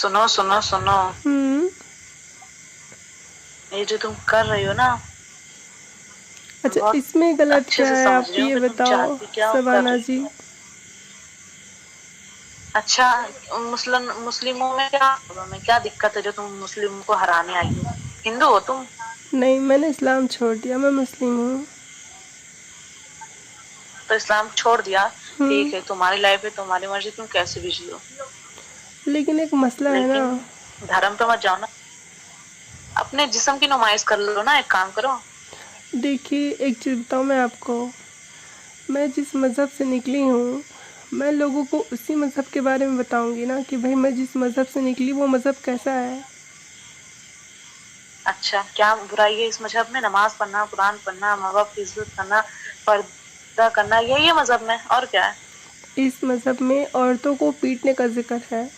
सुनो सुनो सुनो, हम्म। ये जो तुम कर रही हो ना, मैं अच्छा, बहुत इसमें गलत अच्छे क्या से है समझ आप रही हूँ ये कि तुम बताओ चाहती क्या हो, कर सबाना रही जी। हो। अच्छा, मुस्लिमों में क्या प्रॉब्लम है, क्या दिक्कत है जो तुम मुस्लिम को हराने आई हो? हिंदू हो तुम? नहीं, मैंने इस्लाम छोड़ दिया, मैं मुस्लिम हूँ। तो इस्लाम छोड़ दिया, हम्म। ठीक है, तुम्हारी लाइफ है, तुम्हारी मर्जी, तुम कैसे भी जियो। लेकिन एक मसला है ना। लेकिन धर्म पे मत जाओ ना, अपने जिस्म की नुमाइश कर लो ना, एक काम करो। देखिए, एक चीज़ बताऊँ मैं आपको। मैं जिस मज़हब से निकली हूँ, मैं लोगों को उसी मज़हब के बारे में बताऊंगी ना कि भाई मैं जिस मज़हब से निकली वो मज़हब कैसा है। अच्छा, क्या बुराई है इस मजहब में? नमाज पढ़ना, कुरान पढ़ना, माँ बाप की इज्जत करना, पर्दा करना, यही है मजहब में, और क्या है? इस मज़हब में औरतों को पीटने का जिक्र है।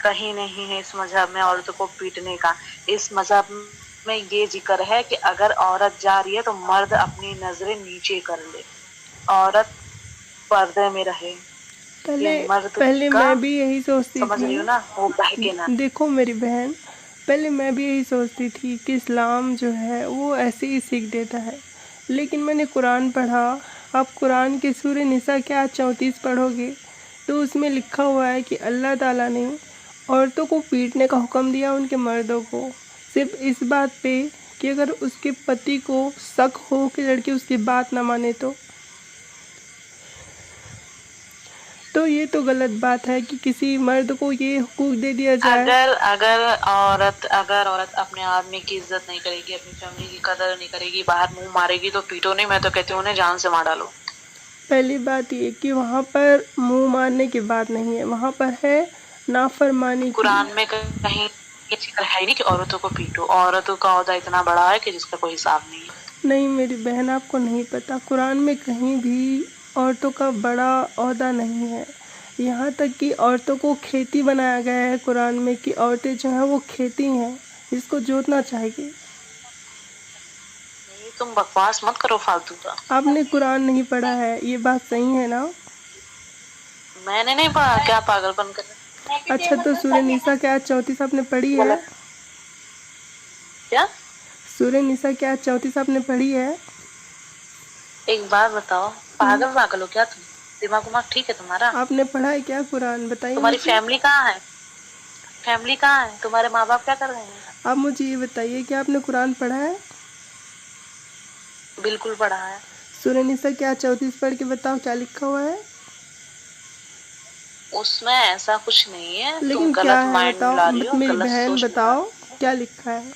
कहीं नहीं है इस मजहब में औरतों को पीटने का। इस मजहब में ये जिक्र है कि अगर औरत जा रही है तो मर्द अपनी नजरें नीचे कर ले, औरत पर्दे में रहे। ये पहले मर्द पहले का, मैं भी यही सोचती समझ थी। रही हो ना, वो बहके ना। देखो मेरी बहन, पहले मैं भी यही सोचती थी कि इस्लाम जो है वो ऐसे ही सीख देता है। लेकिन मैंने कुरान पढ़ा। आप कुरान के सूरह निसा के आयत 34 पढ़ोगे तो उसमें लिखा हुआ है कि अल्लाह ताला ने औरतों को पीटने का हुक्म दिया उनके मर्दों को, सिर्फ इस बात पे कि अगर उसके पति को शक हो कि लड़की उसकी बात ना माने तो ये तो गलत बात है कि किसी मर्द को ये हुकूक दे दिया जाए। अगर अगर औरत अपने आदमी की इज्जत नहीं करेगी, अपनी फैमिली की कदर नहीं करेगी, बाहर मुंह मारेगी, तो पीटो नहीं, मैं तो कहती हूँ उन्हें जान से मार डालो। पहली बात ये कि वहाँ पर मुंह मारने की बात नहीं है, वहाँ पर है नाफरमानी की। कुरान में कहीं ये जिक्र है ही नहीं कि औरतों को पीटो। औरतों का ओहदा इतना बड़ा है कि जिसका कोई हिसाब नहीं है। नहीं मेरी बहन, आपको नहीं पता, कुरान में कहीं भी औरतों का बड़ा ओहदा नहीं है। यहाँ तक कि औरतों को खेती बनाया गया है कुरान में कि औरतें जो हैं वो खेती हैं, इसको जोतना चाहिए। नहीं, तुम बकवास मत करो फालतू का। आपने कुरान नहीं पढ़ा है, ये बात सही है ना? मैंने नहीं पढ़ा, क्या पागलपन कर अच्छा, तो सूर्य निसा की आयत 34 आपने पढ़ी है? गलत क्या? सूर्य निसा की आयत 34 आपने पढ़ी है? एक बात बताओ, हम्म। पागल पागल हो क्या तुम? दिमाग दिमाग ठीक है तुम्हारा? आपने पढ़ा है क्या कुरान, बताइए तुम्हारी मुझे। फैमिली कहाँ है? फैमिली कहाँ है? तुम्हारे माँ बाप क्या कर रहे हैं? आप मुझे ये बताइए कि आपने कुरान पढ़ा है? बिल्कुल पढ़ा है। सूर्य निसा की आयत 34 पढ़ के बताओ क्या लिखा हुआ है। उसमें ऐसा कुछ नहीं है, तुम लेकिन क्या गलत है माइंड में बताओ, ला रही हो, मेरी गलत बहन सोच में ला रही बताओ क्या लिखा है।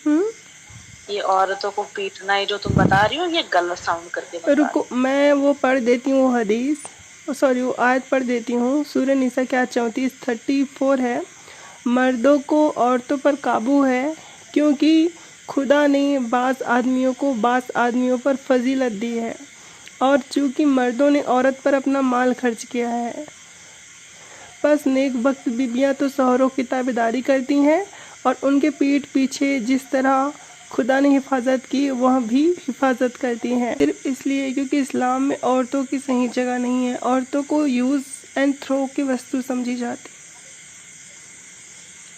हम्म। हो। ये औरतों को पीटना, ये जो तुम बता रही हो, ये गलत साउंड करके बता रही रुको, मैं वो पढ़ देती हूँ हदीस, सॉरी वो आयत पढ़ देती हूँ। सूर्य निसा की आयत 34 है। मर्दों को औरतों पर काबू है क्योंकि खुदा ने बाज़ आदमियों को बाज़ आदमियों पर फजीलत दी है, और चूँकि मर्दों ने औरत पर अपना माल खर्च किया है, बस नेक वक्त बीबियाँ तो शौहरों की ताबेदारी करती हैं और उनके पीठ पीछे जिस तरह खुदा ने हिफाजत की वह भी हिफाजत करती हैं, सिर्फ इसलिए क्योंकि इस्लाम में औरतों की सही जगह नहीं है। औरतों को यूज़ एंड थ्रो की वस्तु समझी जाती है।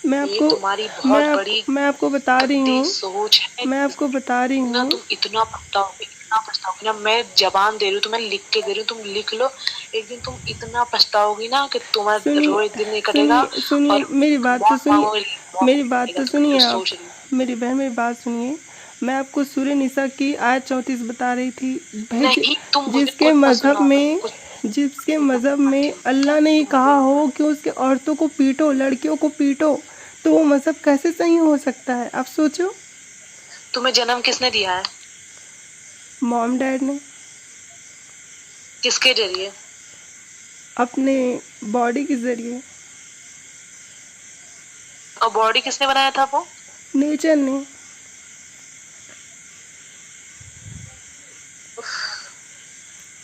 ये तुम्हारी बहुत बड़ी मैं आपको बता रही गंदी हूँ। सोच है। मैं आपको बता रही ना हूँ। तुम इतना पछताओगे, इतना पछताओगे ना, मैं जबान दे रही हूँ तुम्हें, लिख के दे रही हूँ, तुम लिख लो। एक दिन तुम इतना पछताओगी ना कि तुम्हारा सुनिए, रोज दिन नहीं कटेगा। सुनिए, सुनिए, और मेरी तुम बात तो मौत सुनिए। मांगोगे, मौत मेरी नहीं बात मिलेगा तो तुम्हें सुनिए जो आप। सोच रही हो। मेरी बहन, मेरी बात सुनिए। मैं आपको सूर्य निसा की आयत 34 बता रही थी। भाई नहीं, तुम मुझे जिसके कुछ मत मज़हब सुनाओ, तुम में कुछ जिसके मैं मज़हब मानती में हूँ, अल्लाह ने ये तुम कहा मुझे हो कि उसके औरतों को पीटो, लड़कियों को पीटो, तो वो मज़हब कैसे सही हो सकता है, आप सोचो। तुम्हें जन्म किसने दिया है? मॉम डैड ने किसके जरिए? अपने बॉडी के ज़रिए, और बॉडी किसने बनाया था वो? नेचर ने।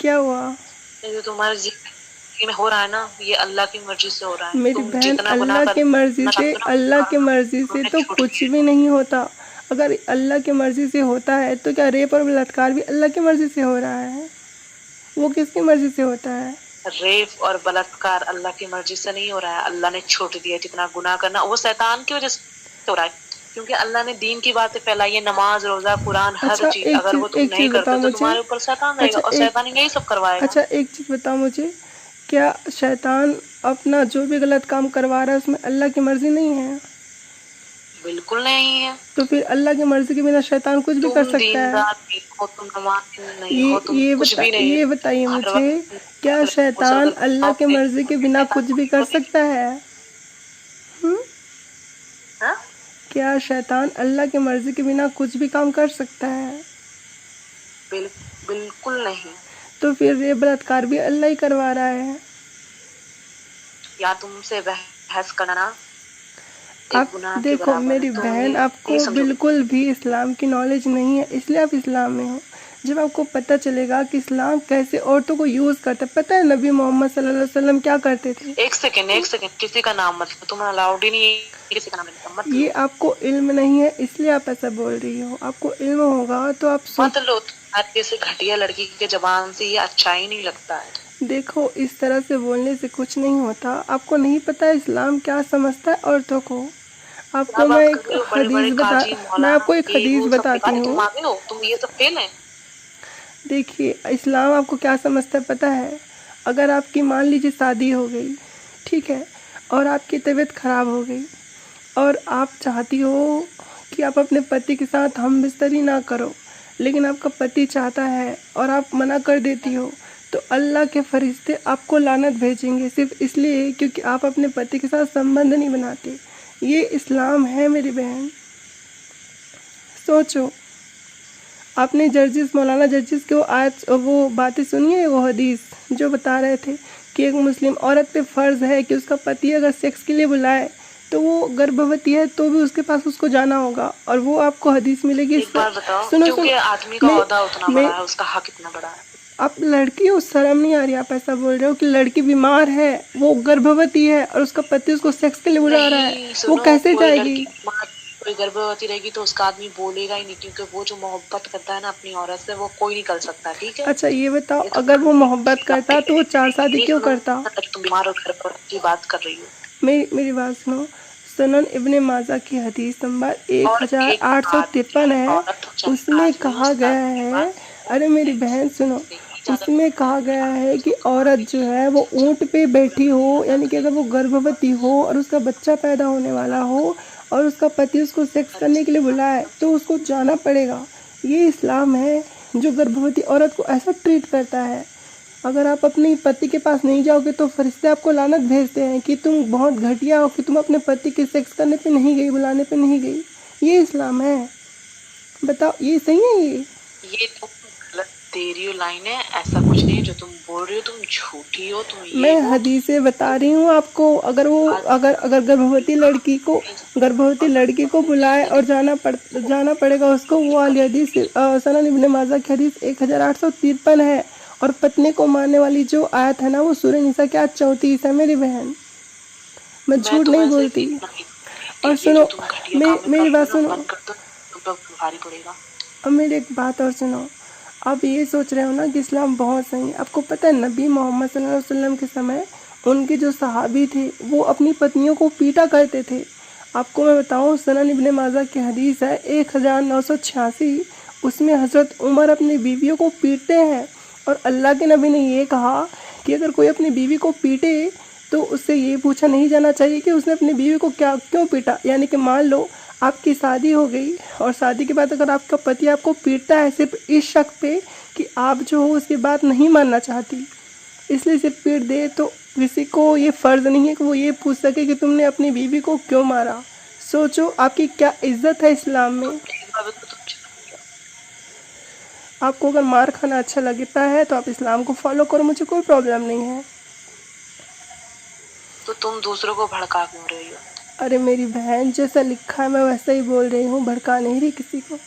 क्या हुआ? ये जो तुम्हारे जिंदगी में हो रहा है ना, ये अल्लाह की मर्जी से हो रहा है। मेरी तुम बहन, जितना गुनाह अल्लाह की मर्ज़ी करना से, चाहते हो ना, अल्लाह की मर्ज़ी करो, से मैंने तो छूट कुछ की है। भी नहीं होता। अगर अल्लाह की मर्ज़ी से होता है तो क्या रेप और बलात्कार भी अल्लाह की मर्ज़ी से हो रहा है? वो किसकी मर्जी से होता है? रेप और बलात्कार अल्लाह की मर्जी से नहीं हो रहा है, अल्लाह ने छूट दिया। जितना गुनाह करना वो शैतान की वजह से हो रहा है, क्योंकि अल्लाह ने दीन की बातें फैलाई है, नमाज, रोजा, कुरान, हर अच्छा, चीज। अगर वो तुम एक नहीं चीज़ करते बताओ तो मुझे। तुम्हारे ऊपर शैतान रहेगा, अच्छा और शैतान यही सब करवाएगा। एक चीज़ बताओ मुझे, क्या शैतान अपना जो भी गलत काम करवा रहा है उसमें अल्लाह की मर्जी नहीं है? बिल्कुल नहीं है। तो फिर अल्लाह की मर्जी के बिना शैतान कुछ भी कर तुम सकता है। दीनदार नहीं हो, तुम नमाज़ी नहीं हो, तुम कुछ भी नहीं ये हो, बताइए हर मुझे, वक्त क्या शैतान अल्लाह की मर्जी के बिना कुछ भी कर सकता है? हम्म? हाँ? क्या शैतान अल्लाह की मर्जी के बिना कुछ भी काम कर सकता है? बिल्कुल नहीं। तो फिर ये बलात्कार भी अल्लाह ही करवा रहा है। या तुमसे बहस करना एक आप गुनाह के देखो बराबर है, मेरी तुम बहन, ये आपको समझोगे। बिल्कुल भी इस्लाम की नॉलेज नहीं है, इसलिए आप इस्लाम में हो। जब आपको पता चलेगा कि इस्लाम कैसे औरतों को यूज़ करता है, पता है नबी मोहम्मद सल्लल्लाहु अलैहि वसल्लम क्या करते थे? एक सेकंड, किसी का नाम मत, तुम्हें अलाउड ही नहीं है किसी का नाम लेने का, मत ये लो। आपको इल्म नहीं है इसलिए आप ऐसा बोल रही हो। आपको इल्म होगा तो आप मत लो, तुम्हारे जैसे घटिया लड़की के जबान से ये अच्छा ही नहीं लगता है। देखो, इस तरह से बोलने से कुछ नहीं होता। आपको नहीं पता इस्लाम क्या समझता है औरतों को। क्या आपको मैं बात कर एक रहे हो, बड़े बड़े हदीस बता काजी मैं मौलाना आपको एक ये हदीस वो सब बताती निकाले, तुम हूँ। आगे हो, तुम ये सब फेल है। देखिए, इस्लाम आपको क्या समझता है पता है? अगर आपकी मान लीजिए शादी हो गई, ठीक है, और आपकी तबीयत ख़राब हो गई, और आप चाहती हो कि आप अपने पति के साथ हम बिस्तरी ना करो, लेकिन आपका पति चाहता है और आप मना कर देती हो, तो अल्लाह के फरिश्ते आपको लानत भेजेंगे, सिर्फ इसलिए क्योंकि आप अपने पति के साथ संबंध नहीं बनाते। ये इस्लाम है मेरी बहन। सोचो, आपने जर्जिस मौलाना जर्जिस के वो बातें सुनी है, वो हदीस जो बता रहे थे कि एक मुस्लिम औरत पे फ़र्ज़ है कि उसका पति अगर सेक्स के लिए बुलाए तो वो गर्भवती है तो भी उसके पास उसको जाना होगा, और वो आपको हदीस मिलेगी। एक बार बताओ, सुनो क्योंकि आदमी का मैं ओहदा उतना मैं बड़ा है, उसका हक इतना बड़ा है। आप लड़की हो, शर्म नहीं आ रही? आप ऐसा बोल रहे हो कि लड़की बीमार है, वो गर्भवती है और उसका पति उसको सेक्स के लिए बुला रहा है, नहीं वो सुनो, कैसे कोई जाएगी? लड़की कोई गर्भवती रहेगी तो उसका आदमी बोलेगा ही नहीं, क्योंकि वो जो मोहब्बत करता है ना अपनी औरत से, वो कोई नहीं कर सकता। ठीक है, अच्छा ये बताओ, ये तो अगर वो मोहब्बत करता तो वो 4 शादी क्यों सुनो, करता? तुम बीमार और गर्भवती की बात कर रही हो। मेरी बात सुनो। सुनन इब्ने माजा की हदीस नंबर और एक आदमी 1853 और है। औरत हो, चाहे उसमें आदमी हो, कहा गया शादी के है, बाद अरे मेरी बहन सुनो, इजाजत उसमें कहा गया है कि औरत जो है वो ऊँट पे बैठी हो, यानी कि अगर वो गर्भवती हो और उसका बच्चा पैदा होने वाला हो और उसका पति उसको सेक्स करने के लिए बुलाए तो उसको जाना पड़ेगा। ये इस्लाम है जो गर्भवती औरत को ऐसा ट्रीट करता है। अगर आप अपने पति के पास नहीं जाओगे तो फरिश्ते आपको लानत भेजते हैं कि तुम बहुत घटिया हो, कि तुम अपने पति के सेक्स करने पे नहीं गई, बुलाने पे नहीं गई। ये इस्लाम है। बताओ ये सही है? ये तुम गलत दे रही हो लाइन है, ऐसा कुछ नहीं है जो तुम बोल रही हो, तुम झूठी हो, तुम ये मैं हो, हदीसें बता रही हूँ आपको। अगर वो अगर गर्भवती लड़की को बुलाए और जाना पड़ेगा उसको, वो वाली हदीस सनन इब्ने माजा की हदीस 1853 है। और पत्नी को मारने वाली जो आयत है ना, वो सूरह निसा की आयत 34 है मेरी बहन। मैं मैं झूठ नहीं तुम्हें सिर्फ बोलती। इतना ही और ये सुनो, जो तुम घटिया काम में कर मेरी रही हो बात ना, सुनो, बंद कर दो, तुम लोग भारी पड़ेगा। अब मेरी एक बात और सुनो। आप ये सोच रहे हो ना कि इस्लाम बहुत सही है। आपको पता है नबी मोहम्मद सल्लल्लाहु अलैहि वसल्लम के समय उनके जो सहाबी थे वो अपनी पत्नियों को पीटा करते थे। आपको मैं बताऊं, सनन इब्ने माजा की हदीस है 1986, उसमें हज़रत उमर अपनी बीवियों को पीटते हैं। और अल्लाह के नबी ने ये कहा कि अगर कोई अपनी बीवी को पीटे तो उससे ये पूछा नहीं जाना चाहिए कि उसने अपनी बीवी को क्यों पीटा। यानी कि मान लो आपकी शादी हो गई और शादी के बाद अगर आपका पति आपको पीटता है सिर्फ इस शक पे कि आप जो हो उसकी बात नहीं मानना चाहती, इसलिए सिर्फ पीट दे, तो किसी को ये फ़र्ज़ नहीं है कि वो ये पूछ सके कि तुमने अपनी बीवी को क्यों मारा। सोचो आपकी क्या इज्जत है इस्लाम में। आपको अगर मार खाना अच्छा लगता है तो आप इस्लाम को फॉलो करो, मुझे कोई प्रॉब्लम नहीं है। तो तुम दूसरों को भड़का क्यों रही हो? अरे मेरी बहन, जैसा लिखा है मैं वैसा ही बोल रही हूँ, भड़का नहीं रही किसी को।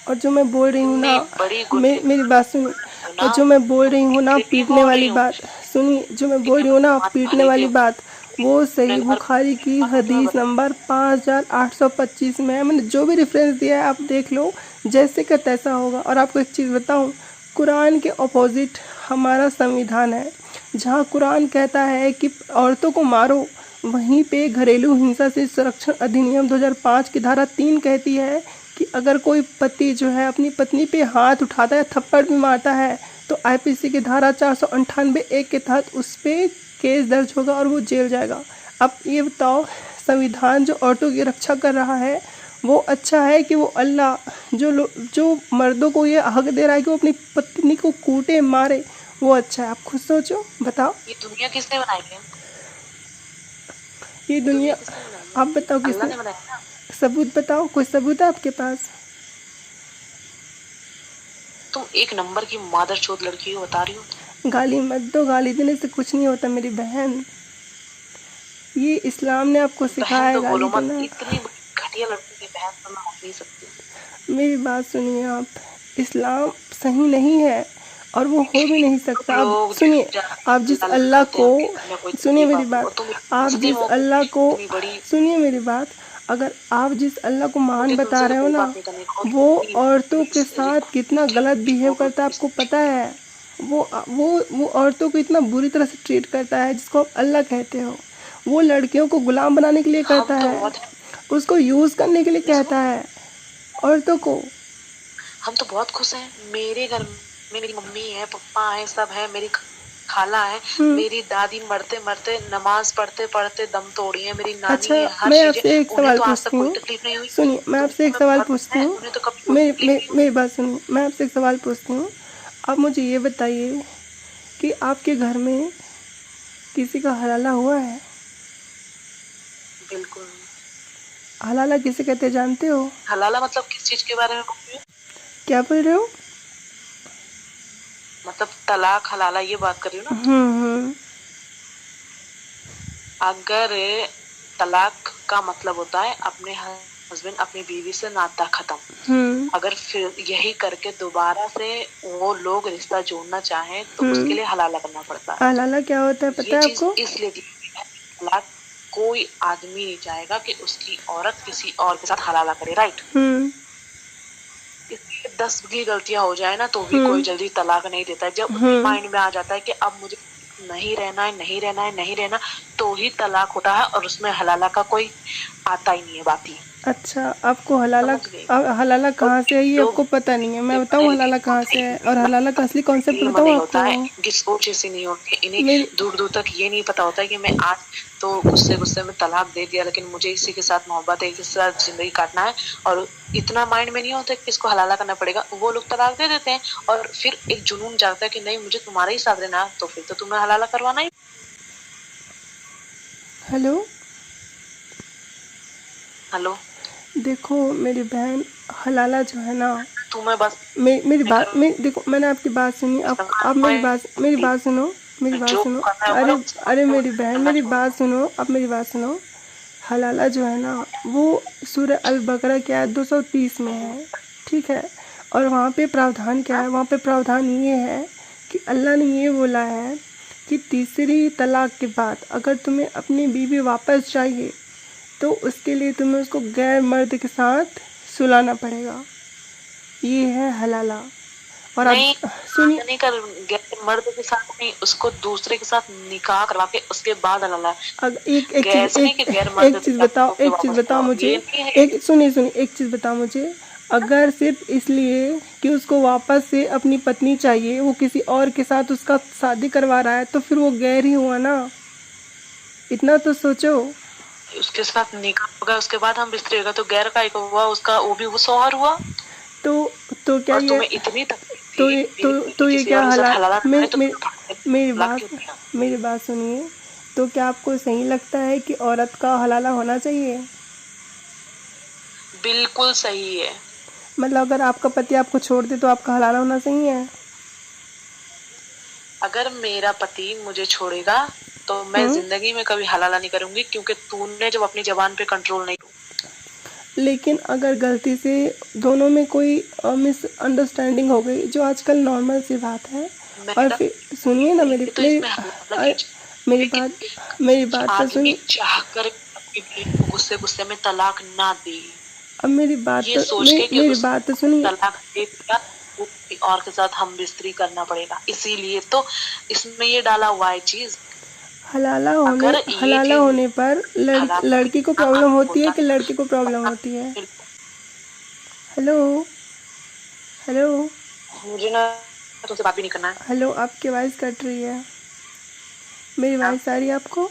और जो मैं बोल रही हूँ ना, मेरी बात सुनिए। और जो मैं बोल रही हूँ ना पीटने वाली बात, सुनिए, जो मैं बोल रही हूँ ना पीटने वाली बात, वो सही बुखारी की हदीस नंबर 5825 में है। मैंने जो भी रेफरेंस दिया है आप देख लो, जैसे का तैसा होगा। और आपको एक चीज़ बताऊं, कुरान के ऑपोजिट हमारा संविधान है। जहां कुरान कहता है कि औरतों को मारो, वहीं पे घरेलू हिंसा से संरक्षण अधिनियम 2005 की धारा 3 कहती है कि अगर कोई पति जो है अपनी पत्नी पे हाथ उठाता है, थप्पड़ भी मारता है, तो आईपीसी की धारा 498(1) के तहत उस पर केस दर्ज होगा और वो जेल जाएगा। अब ये बताओ, संविधान जो औरतों की रक्षा कर रहा है वो अच्छा है कि वो अल्लाह जो मर्दों को ये हक दे रहा है कि वो अपनी पत्नी को कूटे मारे, वो अच्छा है? आप खुद सोचो, बताओ। ये दुनिया किसने बनाई है? ये दुनिया किसने बनाई है? आप बताओ अल्लाह किसने? ने बनाई है ना। सबूत बताओ, कोई सबूत है आपके पास? तुम एक नंबर की मादरचोद लड़की हो, बता रही हो। गाली मत दो, गाली देने से कुछ नहीं होता मेरी बहन। ये इस्लाम ने आपको सिखाया बहन है तो गाली बोलो मत, देना। इतनी घटिया लड़की की बहन तो मैं हो नहीं सकती। मेरी बात सुनिए आप, इस्लाम सही नहीं है और वो हो भी नहीं सकता। तुम आप लोग सुनिए, आप जिस लालच अल्लाह करते को, हो कि मैं कोई सुनिए तकलीफ मेरी आती है, और बात, तुम आप मुस्लिम जिस हो अल्लाह को, इतनी बड़ी। सुनिए मेरी बात, अगर आप जिस अल्लाह को महान मुझे बता तुमसे रहे हो कोई ना, बात नहीं करनी, वो औरतों के साथ कितना गलत बिहेव करता है आपको पता है? वो औरतों को इतना बुरी तरह से ट्रीट करता है जिसको आप अल्लाह कहते हो। वो लड़कियों को गुलाम बनाने के लिए हम करता तो है, बहुत उसको यूज़ करने के लिए सुनो, कहता है औरतों को। हम तो बहुत खुश हैं। मेरे घर में मेरी मम्मी है, पापा है, सब है, मेरी खाला है, हम्म। मेरी दादी मरते मरते नमाज पढ़ते पढ़ते दम तोड़ी है, मेरी नानी अच्छा, है, हर मैं चीज है। आपसे एक उन्हें सवाल तो आज तक पूछती कोई हूँ, तकलीफ नहीं हुई। सुनिए मैं आपसे एक दुनिया में सवाल बहुत पूछती है, हूँ, उन्हें तो कभी कोई तकलीफ नहीं हुई। मेरी बात सुनिए, मैं आपसे एक सवाल पूछती हूँ। आप मुझे ये बताइए कि आपके घर में किसी का हलाला हुआ है? बिल्कुल। हलाला किसे कहते हैं जानते हो? हलाला मतलब किस चीज के बारे में बोल रही हो? क्या बोल रहे हो? मतलब तलाक हलाला ये बात कर रही हो ना तुम? हम्म। अगर तलाक का मतलब होता है अपने हस्बैंड अपनी बीवी से नाता खत्म, हम्म। अगर फिर यही करके दोबारा से वो लोग रिश्ता जोड़ना चाहें तो उसके हम्म। लिए हलाला करना पड़ता है। हलाला क्या होता है ये पता है चीज आपको? इसलिए दी गई है, तलाक कोई आदमी नहीं चाहेगा कि उसकी औरत किसी और के साथ हलाला करे, राइट। हम्म। इसलिए 10 की गलतियां हो जाए ना तो भी कोई हम्म। जल्दी तलाक नहीं देता है। जब उसके हम्म। माइंड में आ जाता है कि अब मुझे नहीं रहना है, नहीं रहना है, नहीं रहना, तो ही तलाक होता है, और उसमें हलाला का कोई आता ही नहीं है बात ही। अच्छा, आपको हलाला, समझ गए? हलाला और कहाँ से है ये लोग आपको पता नहीं है। मैं पढ़े बताऊँ लिखे हलाला कहाँ होते से हैं, है और हलाला का असली कॉन्सेप्ट इल्म बताऊँ नहीं होता आपको? है, इनकी सोच ऐसी नहीं होती, इन्हें मेरी दूर दूर तक ये नहीं पता होता है कि मैं आज तो गुस्से गुस्से में तलाक दे दिया, लेकिन मुझे इसी के साथ मोहब्बत है, इसी के साथ जिंदगी काटना है, और इतना माइंड में नहीं होता कि इसको हलाला करना पड़ेगा। वो लोग तलाक दे देते हैं और फिर एक जुनून जागता है कि नहीं मुझे तुम्हारे ही साथ रहना है, तो फिर तो तुम्हें हलाला करवाना ही। हेलो, हेलो, देखो मेरी बहन, हलाला जो है ना, तुम्हें बस मेरी नहीं बात, करो, देखो मैंने आपकी बात सुनी, आप मेरी बात सुनो, मेरी बात जो सुनो। करना है अरे, करो, मेरी बहन करना मेरी छोड़ो। बात सुनो, आप मेरी बात सुनो। हलाला जो है ना, वो सूरह अल बकरा की आयत 230 में है, ठीक है? और वहाँ पे प्रावधान क्या है? वहाँ पे प्रावधान ये है कि अल्लाह ने ये बोला है कि तीसरी तलाक के बाद अगर तुम्हें अपनी बीवी वापस चाहिए तो उसके लिए तुम्हें उसको गैर मर्द के साथ सुलाना पड़ेगा। ये है हलाला। और आप नहीं, सुनिए, नहीं कर, गैर मर्द के साथ नहीं, उसको दूसरे के साथ निकाह करवा के उसके बाद हलाला। एक एक चीज़, ऐसे नहीं कि गैर मर्द के साथ होके एक चीज़ वापस बताओ कराओ, मुझे, ये नहीं है। एक सुनिए एक चीज़ बताओ मुझे। अगर सिर्फ इसलिए कि उसको वापस से अपनी पत्नी चाहिए, वो किसी और के साथ उसका शादी करवा रहा है, तो फिर वो गैर ही हुआ ना, इतना तो सोचो। उसके साथ निकाह होगा, उसके बाद हम बिस्तरी होगा, तो गैर का एक हुआ उसका, वो भी वो शौहर हुआ। तो क्या और ये, तुम्हें इतनी तकलीफ थी मेरी बीवी ये किसी क्या और के साथ हला हलाला मे, करवाए, तो मे, तुम भाग मेरी तलाक बात क्यों दिया? मेरी बात सुनिए। तो क्या आपको सही लगता है कि औरत का हलाला होना चाहिए? बिल्कुल सही है। मतलब अगर आपका पति आपको छोड़ दे तो आपका हलाला होना सही है? अगर मेरा पति मुझे छोड़ेगा तो मैं हम्म। जिंदगी में कभी हलाला नहीं करूंगी, क्योंकि तूने जब अपनी जबान पे कंट्रोल नहीं। लेकिन अगर गलती से दोनों में कोई मिसअंडरस्टैंडिंग हो गई, जो आजकल नॉर्मल सी बात है, और मेरा फिर सुनिए ना मेरी तो इसमें हलाला की, मेरी लेकिन बात तो आदमी सुनिए। चाहकर अपनी बीवी को गुस्से गुस्से में तलाक ना दे, अब मेरी बात ये तो सोच के कि मेरी उस बात तो सुनिए। तलाक दे दिया तो किसी और के साथ हम बिस्तरी करना पड़ेगा, इसीलिए तो इसमें ये डाला हुआ है चीज। अगर ये हलाला चीज होने पर हलाल लड़की को ना प्रॉब्लम होती है होता कि लड़के को प्रॉब्लम होती है? तो हेलो, हेलो, मुझे ना तुमसे बात भी नहीं करना है। हेलो, आपकी आवाज़ कट रही है। मेरी हाँ, आवाज़ आ रही है आपको?